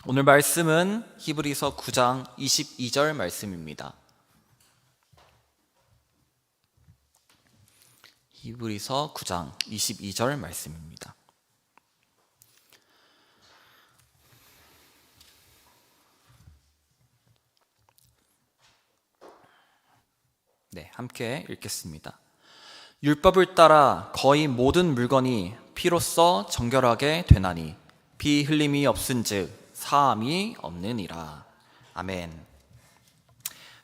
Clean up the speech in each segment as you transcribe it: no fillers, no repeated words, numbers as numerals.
오늘 말씀은 히브리서 9장 22절 말씀입니다. 히브리서 9장 22절 말씀입니다. 네, 함께 읽겠습니다. 율법을 따라 거의 모든 물건이 피로써 정결하게 되나니 피 흘림이 없은즉 사함이 없느니라. 아멘.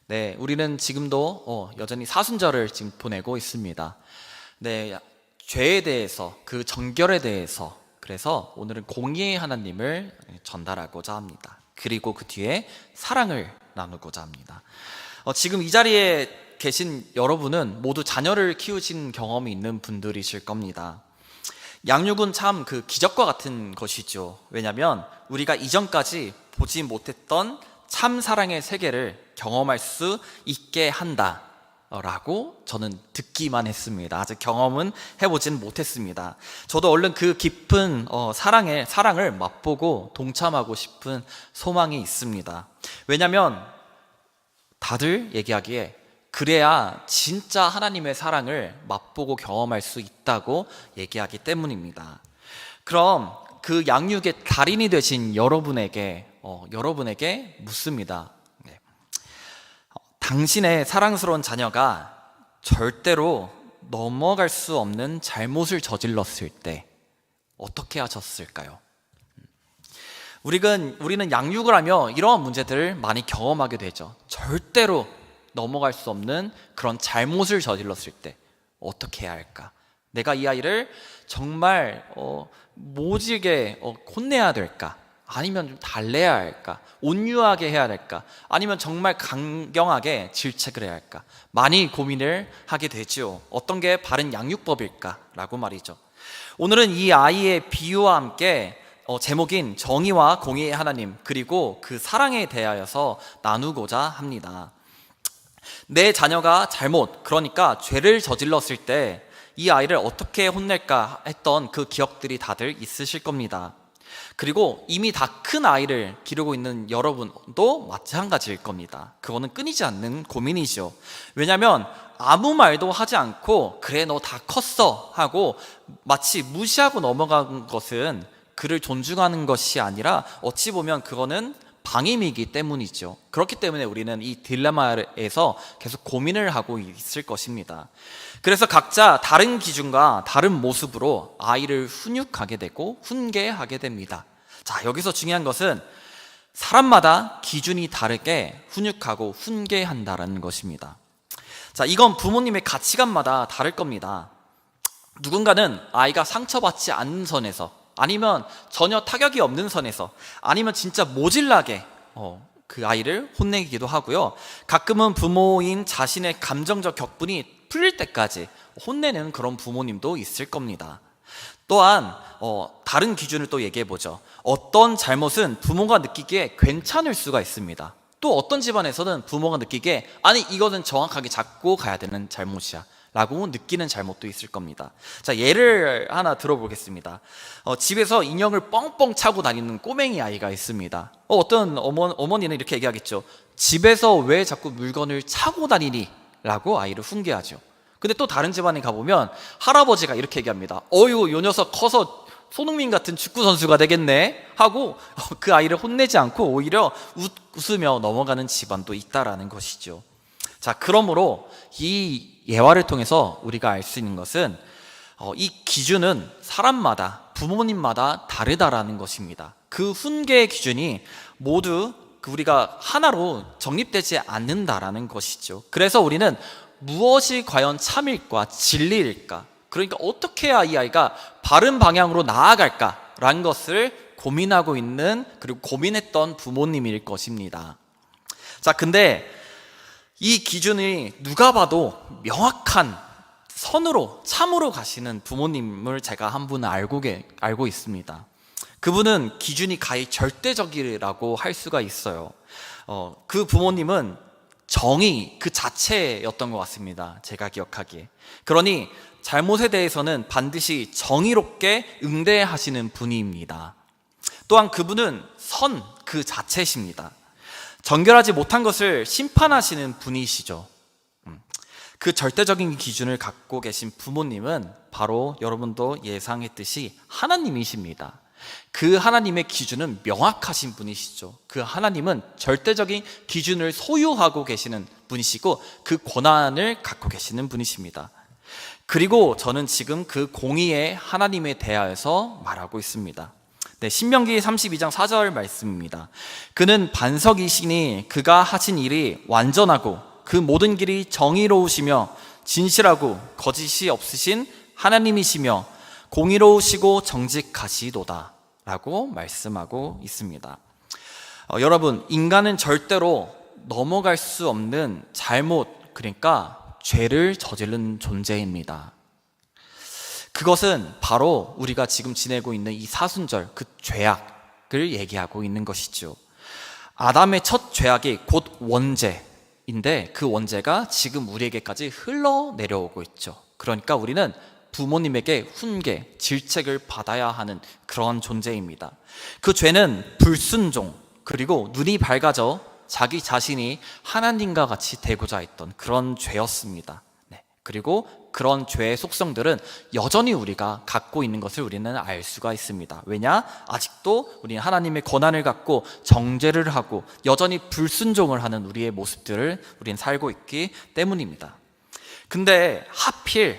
네, 우리는 지금도 여전히 사순절을 지금 보내고 있습니다. 네, 죄에 대해서, 그 정결에 대해서, 그래서 오늘은 공의의 하나님을 전달하고자 합니다. 그리고 그 뒤에 사랑을 나누고자 합니다. 지금 이 자리에 계신 여러분은 모두 자녀를 키우신 경험이 있는 분들이실 겁니다. 양육은 참 그 기적과 같은 것이죠. 왜냐하면 우리가 이전까지 보지 못했던 참 사랑의 세계를 경험할 수 있게 한다라고 저는 듣기만 했습니다. 아직 경험은 해보진 못했습니다. 저도 얼른 그 깊은 사랑을 맛보고 동참하고 싶은 소망이 있습니다. 왜냐하면 다들 얘기하기에 그래야 진짜 하나님의 사랑을 맛보고 경험할 수 있다고 얘기하기 때문입니다. 그럼 그 양육의 달인이 되신 여러분에게 묻습니다. 네. 당신의 사랑스러운 자녀가 절대로 넘어갈 수 없는 잘못을 저질렀을 때 어떻게 하셨을까요? 우리는 양육을 하며 이러한 문제들을 많이 경험하게 되죠. 절대로 넘어갈 수 없는 그런 잘못을 저질렀을 때 어떻게 해야 할까? 내가 이 아이를 정말 모질게 혼내야 될까? 아니면 좀 달래야 할까? 온유하게 해야 될까? 아니면 정말 강경하게 질책을 해야 할까? 많이 고민을 하게 되죠. 어떤 게 바른 양육법일까? 라고 말이죠. 오늘은 이 아이의 비유와 함께 제목인 정의와 공의의 하나님 그리고 그 사랑에 대하여서 나누고자 합니다. 내 자녀가 그러니까 죄를 저질렀을 때 이 아이를 어떻게 혼낼까 했던 그 기억들이 다들 있으실 겁니다. 그리고 이미 다 큰 아이를 기르고 있는 여러분도 마찬가지일 겁니다. 그거는 끊이지 않는 고민이죠. 왜냐하면 아무 말도 하지 않고 그래 너 다 컸어 하고 마치 무시하고 넘어간 것은 그를 존중하는 것이 아니라 어찌 보면 그거는 방임이기 때문이죠. 그렇기 때문에 우리는 이 딜레마에서 계속 고민을 하고 있을 것입니다. 그래서 각자 다른 기준과 다른 모습으로 아이를 훈육하게 되고 훈계하게 됩니다. 자, 여기서 중요한 것은 사람마다 기준이 다르게 훈육하고 훈계한다는 것입니다. 자, 이건 부모님의 가치관마다 다를 겁니다. 누군가는 아이가 상처받지 않는 선에서 아니면 전혀 타격이 없는 선에서 아니면 진짜 모질라게 그 아이를 혼내기도 하고요. 가끔은 부모인 자신의 감정적 격분이 풀릴 때까지 혼내는 그런 부모님도 있을 겁니다. 또한 다른 기준을 또 얘기해 보죠. 어떤 잘못은 부모가 느끼기에 괜찮을 수가 있습니다. 또 어떤 집안에서는 부모가 느끼기에 아니 이것은 정확하게 잡고 가야 되는 잘못이야 라고 느끼는 잘못도 있을 겁니다. 자, 예를 하나 들어보겠습니다. 집에서 인형을 뻥뻥 차고 다니는 꼬맹이 아이가 있습니다. 어떤 어머니는 이렇게 얘기하겠죠. 집에서 왜 자꾸 물건을 차고 다니니? 라고 아이를 훈계하죠. 근데 또 다른 집안에 가보면 할아버지가 이렇게 얘기합니다. 요 녀석 커서 손흥민 같은 축구 선수가 되겠네 하고 그 아이를 혼내지 않고 오히려 웃으며 넘어가는 집안도 있다라는 것이죠. 자, 그러므로 이 예화를 통해서 우리가 알 수 있는 것은 이 기준은 사람마다 부모님마다 다르다라는 것입니다. 그 훈계의 기준이 모두 우리가 하나로 정립되지 않는다라는 것이죠. 그래서 우리는 무엇이 과연 참일까 진리일까, 그러니까 어떻게 해야 이 아이가 바른 방향으로 나아갈까라는 것을 고민하고 있는 그리고 고민했던 부모님일 것입니다. 자, 근데 이 기준이 누가 봐도 명확한 선으로 참으로 가시는 부모님을 제가 한 분은 알고 있습니다. 그분은 기준이 가히 절대적이라고 할 수가 있어요. 그 부모님은 정의 그 자체였던 것 같습니다. 제가 기억하기에. 그러니 잘못에 대해서는 반드시 정의롭게 응대하시는 분입니다. 또한 그분은 선 그 자체이십니다. 정결하지 못한 것을 심판하시는 분이시죠. 그 절대적인 기준을 갖고 계신 부모님은 바로 여러분도 예상했듯이 하나님이십니다. 그 하나님의 기준은 명확하신 분이시죠. 그 하나님은 절대적인 기준을 소유하고 계시는 분이시고 그 권한을 갖고 계시는 분이십니다. 그리고 저는 지금 그 공의의 하나님에 대하여서 말하고 있습니다. 네, 신명기 32장 4절 말씀입니다. 그는 반석이시니 그가 하신 일이 완전하고 그 모든 길이 정의로우시며 진실하고 거짓이 없으신 하나님이시며 공의로우시고 정직하시도다 라고 말씀하고 있습니다. 여러분, 인간은 절대로 넘어갈 수 없는 잘못, 그러니까 죄를 저지른 존재입니다. 그것은 바로 우리가 지금 지내고 있는 이 사순절, 그 죄악을 얘기하고 있는 것이죠. 아담의 첫 죄악이 곧 원죄인데 그 원죄가 지금 우리에게까지 흘러내려오고 있죠. 그러니까 우리는 부모님에게 훈계, 질책을 받아야 하는 그런 존재입니다. 그 죄는 불순종, 그리고 눈이 밝아져 자기 자신이 하나님과 같이 되고자 했던 그런 죄였습니다. 그리고 그런 죄의 속성들은 여전히 우리가 갖고 있는 것을 우리는 알 수가 있습니다. 왜냐? 아직도 우리는 하나님의 권한을 갖고 정죄를 하고 여전히 불순종을 하는 우리의 모습들을 우리는 살고 있기 때문입니다. 근데 하필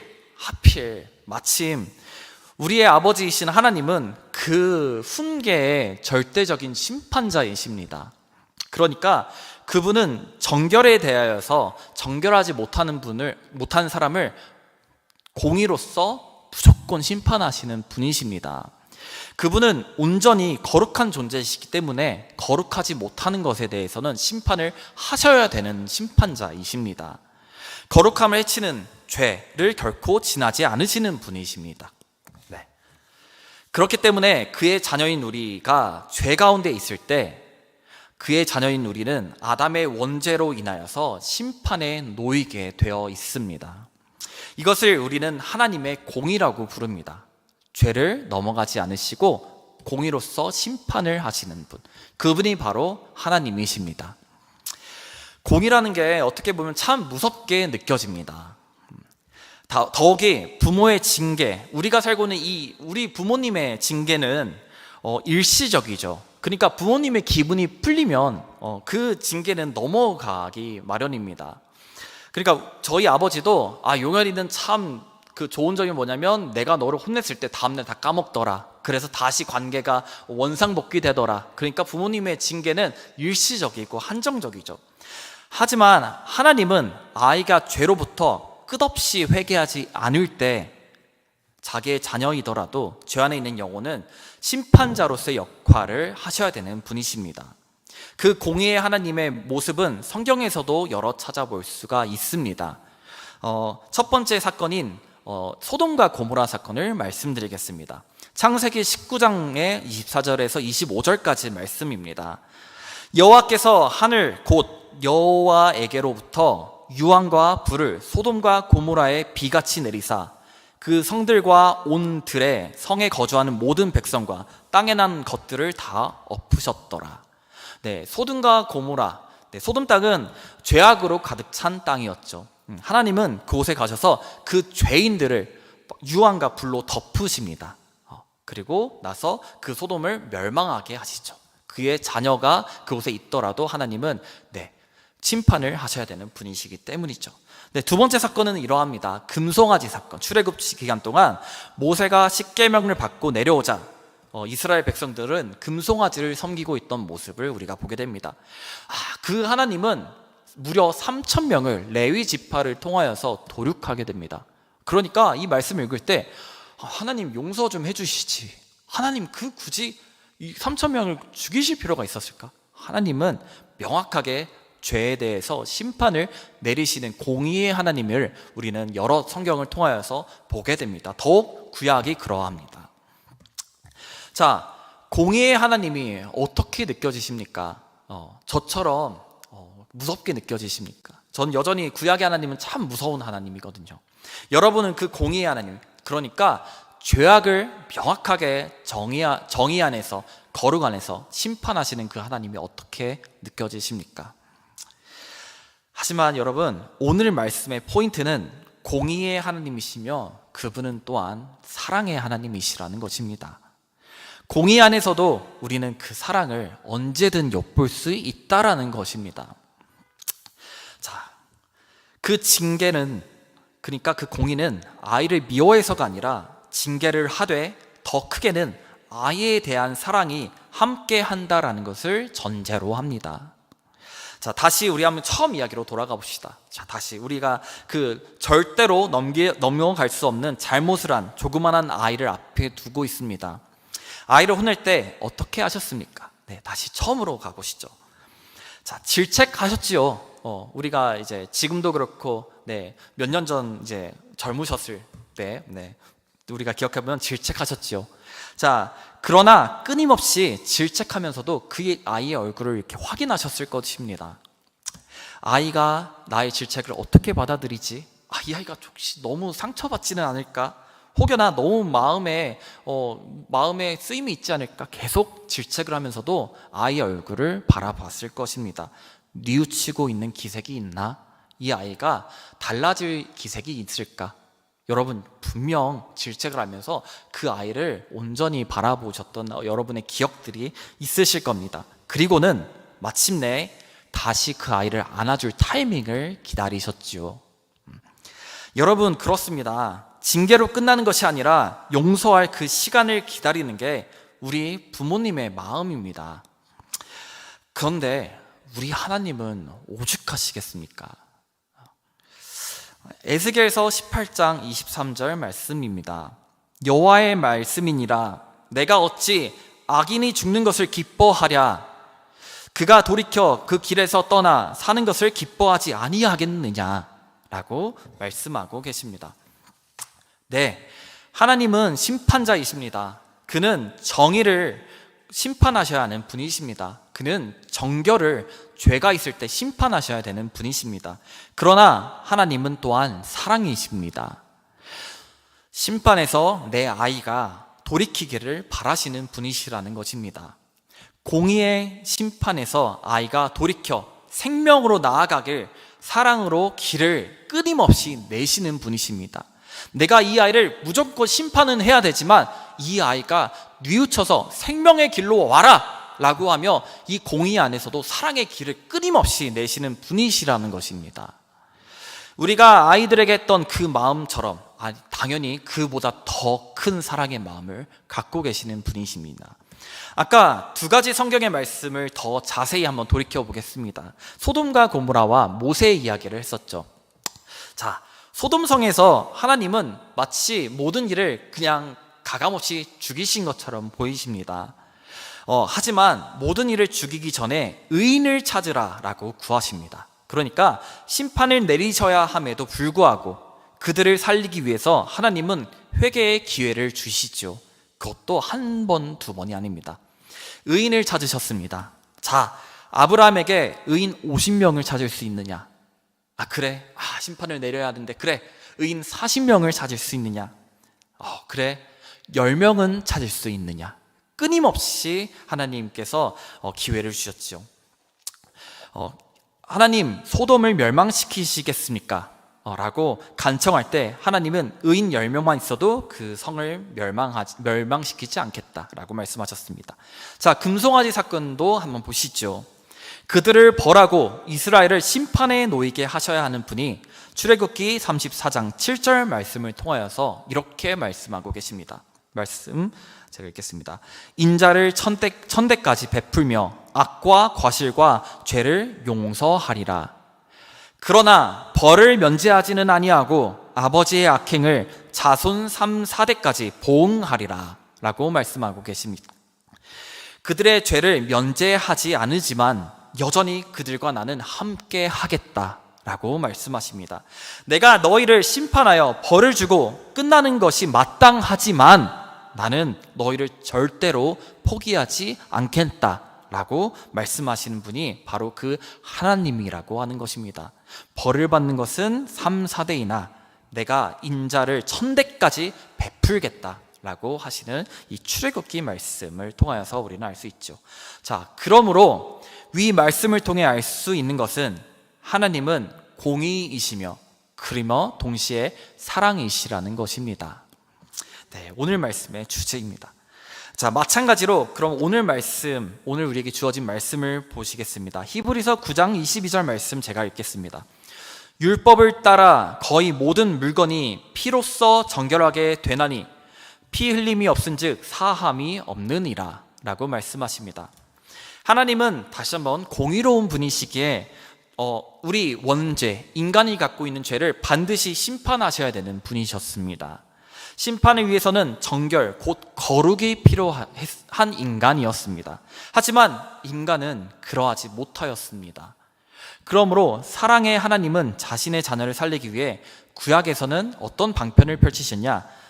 마침 우리의 아버지이신 하나님은 그 훈계의 절대적인 심판자이십니다. 그러니까 그분은 정결에 대하여서 정결하지 못하는 사람을 공의로서 무조건 심판하시는 분이십니다. 그분은 온전히 거룩한 존재이시기 때문에 거룩하지 못하는 것에 대해서는 심판을 하셔야 되는 심판자이십니다. 거룩함을 해치는 죄를 결코 지나지 않으시는 분이십니다. 네. 그렇기 때문에 그의 자녀인 우리가 죄 가운데 있을 때 그의 자녀인 우리는 아담의 원죄로 인하여서 심판에 놓이게 되어 있습니다. 이것을 우리는 하나님의 공의라고 부릅니다. 죄를 넘어가지 않으시고 공의로서 심판을 하시는 분, 그분이 바로 하나님이십니다. 공의라는 게 어떻게 보면 참 무섭게 느껴집니다. 더욱이 부모의 징계, 우리가 살고 있는 우리 부모님의 징계는 일시적이죠. 그러니까 부모님의 기분이 풀리면 그 징계는 넘어가기 마련입니다. 그러니까 저희 아버지도 용현이는 참 그 좋은 점이 뭐냐면 내가 너를 혼냈을 때 다음날 다 까먹더라. 그래서 다시 관계가 원상복귀 되더라. 그러니까 부모님의 징계는 일시적이고 한정적이죠. 하지만 하나님은 아이가 죄로부터 끝없이 회개하지 않을 때 자기의 자녀이더라도 죄 안에 있는 영혼은 심판자로서의 역할을 하셔야 되는 분이십니다. 그 공의의 하나님의 모습은 성경에서도 여러 찾아볼 수가 있습니다. 첫 번째 사건인 소돔과 고모라 사건을 말씀드리겠습니다. 창세기 19장의 24절에서 25절까지 말씀입니다. 여호와께서 하늘 곧 여호와에게로부터 유황과 불을 소돔과 고모라에 비같이 내리사 그 성들과 온 들에 성에 거주하는 모든 백성과 땅에 난 것들을 다 엎으셨더라. 네, 소돔과 고모라, 소돔 땅은 죄악으로 가득 찬 땅이었죠. 하나님은 그곳에 가셔서 그 죄인들을 유황과 불로 덮으십니다. 그리고 나서 그 소돔을 멸망하게 하시죠. 그의 자녀가 그곳에 있더라도 하나님은 심판을 하셔야 되는 분이시기 때문이죠. 두 번째 사건은 이러합니다. 금송아지 사건. 출애굽 기간 동안 모세가 십계명을 받고 내려오자 이스라엘 백성들은 금송아지를 섬기고 있던 모습을 우리가 보게 됩니다. 그 하나님은 무려 3,000명을 레위 지파를 통하여서 도륙하게 됩니다. 그러니까 이 말씀을 읽을 때 하나님 용서 좀 해주시지, 하나님 굳이 이 3,000명을 죽이실 필요가 있었을까? 하나님은 명확하게 죄에 대해서 심판을 내리시는 공의의 하나님을 우리는 여러 성경을 통하여서 보게 됩니다. 더욱 구약이 그러합니다. 자, 공의의 하나님이 어떻게 느껴지십니까? 저처럼 무섭게 느껴지십니까? 전 여전히 구약의 하나님은 참 무서운 하나님이거든요. 여러분은 그 공의의 하나님, 그러니까 죄악을 명확하게 정의 안에서 거룩 안에서 심판하시는 그 하나님이 어떻게 느껴지십니까? 하지만 여러분, 오늘 말씀의 포인트는 공의의 하나님이시며 그분은 또한 사랑의 하나님이시라는 것입니다. 공의 안에서도 우리는 그 사랑을 언제든 엿볼 수 있다라는 것입니다. 자, 그 징계는, 그러니까 그 공의는 아이를 미워해서가 아니라 징계를 하되 더 크게는 아이에 대한 사랑이 함께 한다라는 것을 전제로 합니다. 자, 다시 우리 한번 처음 이야기로 돌아가 봅시다. 자, 다시 우리가 그 절대로 넘어갈 수 없는 잘못을 한 조그만한 아이를 앞에 두고 있습니다. 아이를 혼낼 때 어떻게 하셨습니까? 네, 다시 처음으로 가보시죠. 자, 질책하셨지요. 우리가 이제 지금도 그렇고, 네, 몇 년 전 이제 젊으셨을 때, 네, 우리가 기억해보면 질책하셨지요. 자, 그러나 끊임없이 질책하면서도 그 아이의 얼굴을 이렇게 확인하셨을 것입니다. 아이가 나의 질책을 어떻게 받아들이지? 이 아이가 혹시 너무 상처받지는 않을까? 혹여나 너무 마음에 쓰임이 있지 않을까? 계속 질책을 하면서도 아이의 얼굴을 바라봤을 것입니다. 뉘우치고 있는 기색이 있나? 이 아이가 달라질 기색이 있을까? 여러분, 분명 질책을 하면서 그 아이를 온전히 바라보셨던 여러분의 기억들이 있으실 겁니다. 그리고는 마침내 다시 그 아이를 안아줄 타이밍을 기다리셨지요. 여러분, 그렇습니다. 징계로 끝나는 것이 아니라 용서할 그 시간을 기다리는 게 우리 부모님의 마음입니다. 그런데 우리 하나님은 오죽하시겠습니까? 에스겔서 18장 23절 말씀입니다. 여호와의 말씀이니라. 내가 어찌 악인이 죽는 것을 기뻐하랴. 그가 돌이켜 그 길에서 떠나 사는 것을 기뻐하지 아니하겠느냐 라고 말씀하고 계십니다. 네, 하나님은 심판자이십니다. 그는 정의를 심판하셔야 하는 분이십니다. 그는 정결을 죄가 있을 때 심판하셔야 되는 분이십니다. 그러나 하나님은 또한 사랑이십니다. 심판에서 내 아이가 돌이키기를 바라시는 분이시라는 것입니다. 공의의 심판에서 아이가 돌이켜 생명으로 나아가길 사랑으로 길을 끊임없이 내시는 분이십니다. 내가 이 아이를 무조건 심판은 해야 되지만 이 아이가 뉘우쳐서 생명의 길로 와라 라고 하며 이 공의 안에서도 사랑의 길을 끊임없이 내시는 분이시라는 것입니다. 우리가 아이들에게 했던 그 마음처럼 당연히 그보다 더 큰 사랑의 마음을 갖고 계시는 분이십니다. 아까 두 가지 성경의 말씀을 더 자세히 한번 돌이켜 보겠습니다. 소돔과 고모라와 모세의 이야기를 했었죠. 자, 소돔성에서 하나님은 마치 모든 일을 그냥 가감없이 죽이신 것처럼 보이십니다. 하지만 모든 일을 죽이기 전에 의인을 찾으라 라고 구하십니다. 그러니까 심판을 내리셔야 함에도 불구하고 그들을 살리기 위해서 하나님은 회개의 기회를 주시죠. 그것도 한 번, 두 번이 아닙니다. 의인을 찾으셨습니다. 자, 아브라함에게 의인 50명을 찾을 수 있느냐? 그래. 심판을 내려야 하는데 그래. 의인 40명을 찾을 수 있느냐? 그래. 10명은 찾을 수 있느냐? 끊임없이 하나님께서 기회를 주셨죠. 하나님, 소돔을 멸망시키시겠습니까? 라고 간청할 때 하나님은 의인 10명만 있어도 그 성을 멸망시키지 않겠다라고 말씀하셨습니다. 자, 금송아지 사건도 한번 보시죠. 그들을 벌하고 이스라엘을 심판에 놓이게 하셔야 하는 분이 출애굽기 34장 7절 말씀을 통하여서 이렇게 말씀하고 계십니다. 말씀 제가 읽겠습니다. 인자를 천대까지 베풀며 악과 과실과 죄를 용서하리라. 그러나 벌을 면제하지는 아니하고 아버지의 악행을 자손 3, 4대까지 보응하리라 라고 말씀하고 계십니다. 그들의 죄를 면제하지 않으지만 여전히 그들과 나는 함께 하겠다 라고 말씀하십니다. 내가 너희를 심판하여 벌을 주고 끝나는 것이 마땅하지만 나는 너희를 절대로 포기하지 않겠다 라고 말씀하시는 분이 바로 그 하나님이라고 하는 것입니다. 벌을 받는 것은 3, 4대이나 내가 인자를 1000대까지 베풀겠다 라고 하시는 이 출애굽기 말씀을 통하여서 우리는 알 수 있죠. 자, 그러므로 위 말씀을 통해 알 수 있는 것은 하나님은 공의이시며 그리며 동시에 사랑이시라는 것입니다. 네, 오늘 말씀의 주제입니다. 자, 마찬가지로 그럼 오늘 우리에게 주어진 말씀을 보시겠습니다. 히브리서 9장 22절 말씀 제가 읽겠습니다. 율법을 따라 거의 모든 물건이 피로써 정결하게 되나니 피 흘림이 없은즉 사함이 없느니라 라고 말씀하십니다. 하나님은 다시 한번 공의로운 분이시기에 우리 원죄, 인간이 갖고 있는 죄를 반드시 심판하셔야 되는 분이셨습니다. 심판을 위해서는 정결, 곧 거룩이 필요한 인간이었습니다. 하지만 인간은 그러하지 못하였습니다. 그러므로 사랑의 하나님은 자신의 자녀를 살리기 위해 구약에서는 어떤 방편을 펼치셨냐?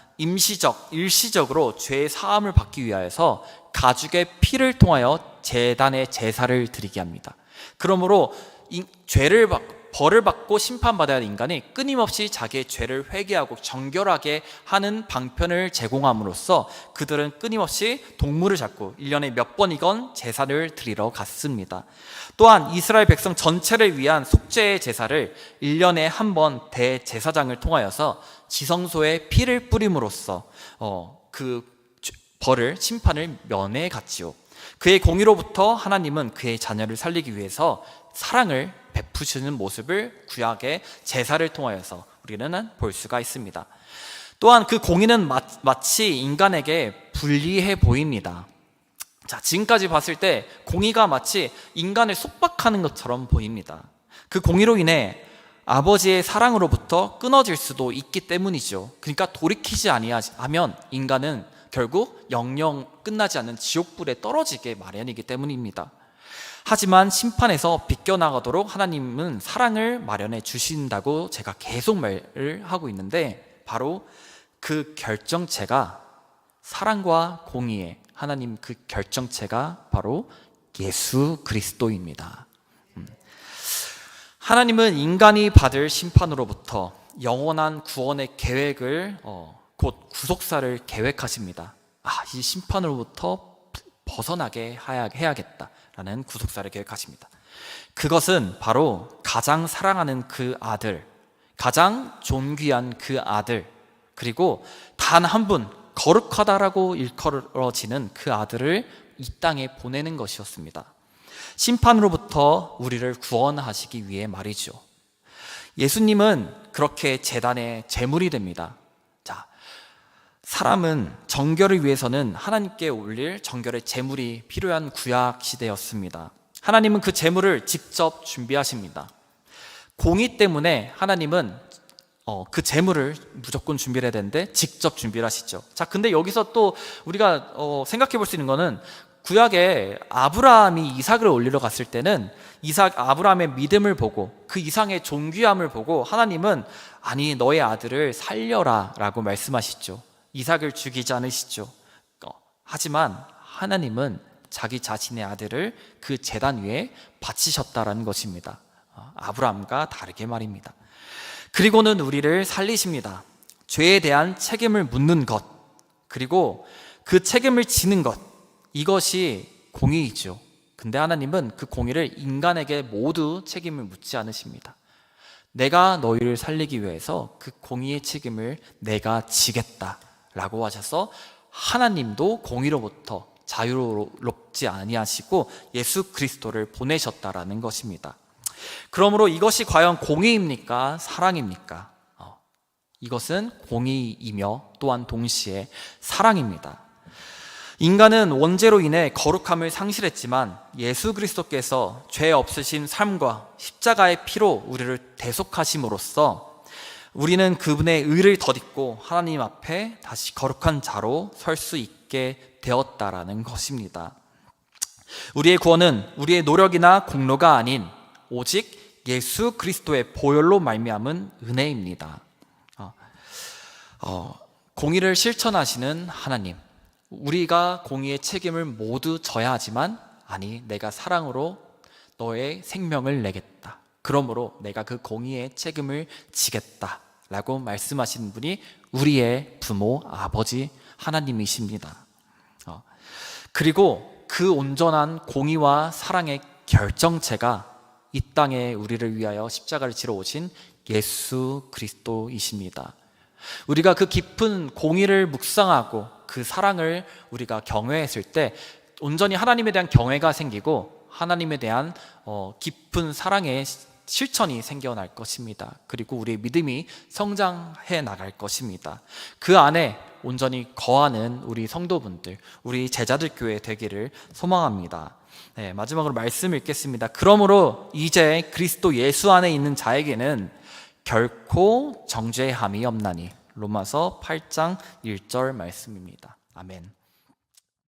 일시적으로 죄의 사함을 받기 위하여서 가죽의 피를 통하여 제단의 제사를 드리게 합니다. 그러므로 벌을 받고 심판받아야 할 인간이 끊임없이 자기의 죄를 회개하고 정결하게 하는 방편을 제공함으로써 그들은 끊임없이 동물을 잡고 1년에 몇 번이건 제사를 드리러 갔습니다. 또한 이스라엘 백성 전체를 위한 속죄의 제사를 1년에 한 번 대제사장을 통하여서 지성소에 피를 뿌림으로써 그 벌을, 심판을 면해 갔지요. 그의 공의로부터 하나님은 그의 자녀를 살리기 위해서 사랑을 베푸시는 모습을 구약의 제사를 통하여서 우리는 볼 수가 있습니다. 또한 그 공의는 마치 인간에게 불리해 보입니다. 자, 지금까지 봤을 때 공의가 마치 인간을 속박하는 것처럼 보입니다. 그 공의로 인해 아버지의 사랑으로부터 끊어질 수도 있기 때문이죠. 그러니까 돌이키지 아니하면 인간은 결국 영영 끝나지 않는 지옥불에 떨어지게 마련이기 때문입니다. 하지만 심판에서 비껴나가도록 하나님은 사랑을 마련해 주신다고 제가 계속 말을 하고 있는데, 바로 그 결정체가, 사랑과 공의의 하나님 그 결정체가 바로 예수 그리스도입니다. 하나님은 인간이 받을 심판으로부터 영원한 구원의 계획을 곧 구속사를 계획하십니다. 이 심판으로부터 벗어나게 해야겠다라는 구속사를 계획하십니다. 그것은 바로 가장 사랑하는 그 아들, 가장 존귀한 그 아들, 그리고 단 한 분 거룩하다라고 일컬어지는 그 아들을 이 땅에 보내는 것이었습니다. 심판으로부터 우리를 구원하시기 위해 말이죠. 예수님은 그렇게 제단의 제물이 됩니다. 자, 사람은 정결을 위해서는 하나님께 올릴 정결의 제물이 필요한 구약 시대였습니다. 하나님은 그 제물을 직접 준비하십니다. 공의 때문에 하나님은 그 제물을 무조건 준비를 해야 되는데 직접 준비를 하시죠. 자, 근데 여기서 또 우리가 생각해 볼 수 있는 거는, 구약에 아브라함이 이삭을 올리러 갔을 때는 아브라함의 믿음을 보고 그 이상의 존귀함을 보고 하나님은 아니 너의 아들을 살려라 라고 말씀하시죠. 이삭을 죽이지 않으시죠. 하지만 하나님은 자기 자신의 아들을 그 제단 위에 바치셨다라는 것입니다. 아브라함과 다르게 말입니다. 그리고는 우리를 살리십니다. 죄에 대한 책임을 묻는 것, 그리고 그 책임을 지는 것, 이것이 공의이죠. 근데 하나님은 그 공의를 인간에게 모두 책임을 묻지 않으십니다. 내가 너희를 살리기 위해서 그 공의의 책임을 내가 지겠다라고 하셔서 하나님도 공의로부터 자유롭지 아니하시고 예수 그리스도를 보내셨다라는 것입니다. 그러므로 이것이 과연 공의입니까? 사랑입니까? 이것은 공의이며 또한 동시에 사랑입니다. 인간은 원죄로 인해 거룩함을 상실했지만 예수 그리스도께서 죄 없으신 삶과 십자가의 피로 우리를 대속하심으로써 우리는 그분의 의를 덧입고 하나님 앞에 다시 거룩한 자로 설 수 있게 되었다라는 것입니다. 우리의 구원은 우리의 노력이나 공로가 아닌 오직 예수 그리스도의 보혈로 말미암은 은혜입니다. 공의를 실천하시는 하나님, 우리가 공의의 책임을 모두 져야 하지만 아니 내가 사랑으로 너의 생명을 내겠다, 그러므로 내가 그 공의의 책임을 지겠다 라고 말씀하시는 분이 우리의 부모, 아버지 하나님이십니다. 그리고 그 온전한 공의와 사랑의 결정체가 이 땅에 우리를 위하여 십자가를 지러 오신 예수 그리스도이십니다. 우리가 그 깊은 공의를 묵상하고 그 사랑을 우리가 경외했을 때 온전히 하나님에 대한 경외가 생기고 하나님에 대한 깊은 사랑의 실천이 생겨날 것입니다. 그리고 우리의 믿음이 성장해 나갈 것입니다. 그 안에 온전히 거하는 우리 성도분들, 우리 제자들 교회 되기를 소망합니다. 네, 마지막으로 말씀을 읽겠습니다. 그러므로 이제 그리스도 예수 안에 있는 자에게는 결코 정죄함이 없나니. 로마서 8장 1절 말씀입니다. 아멘.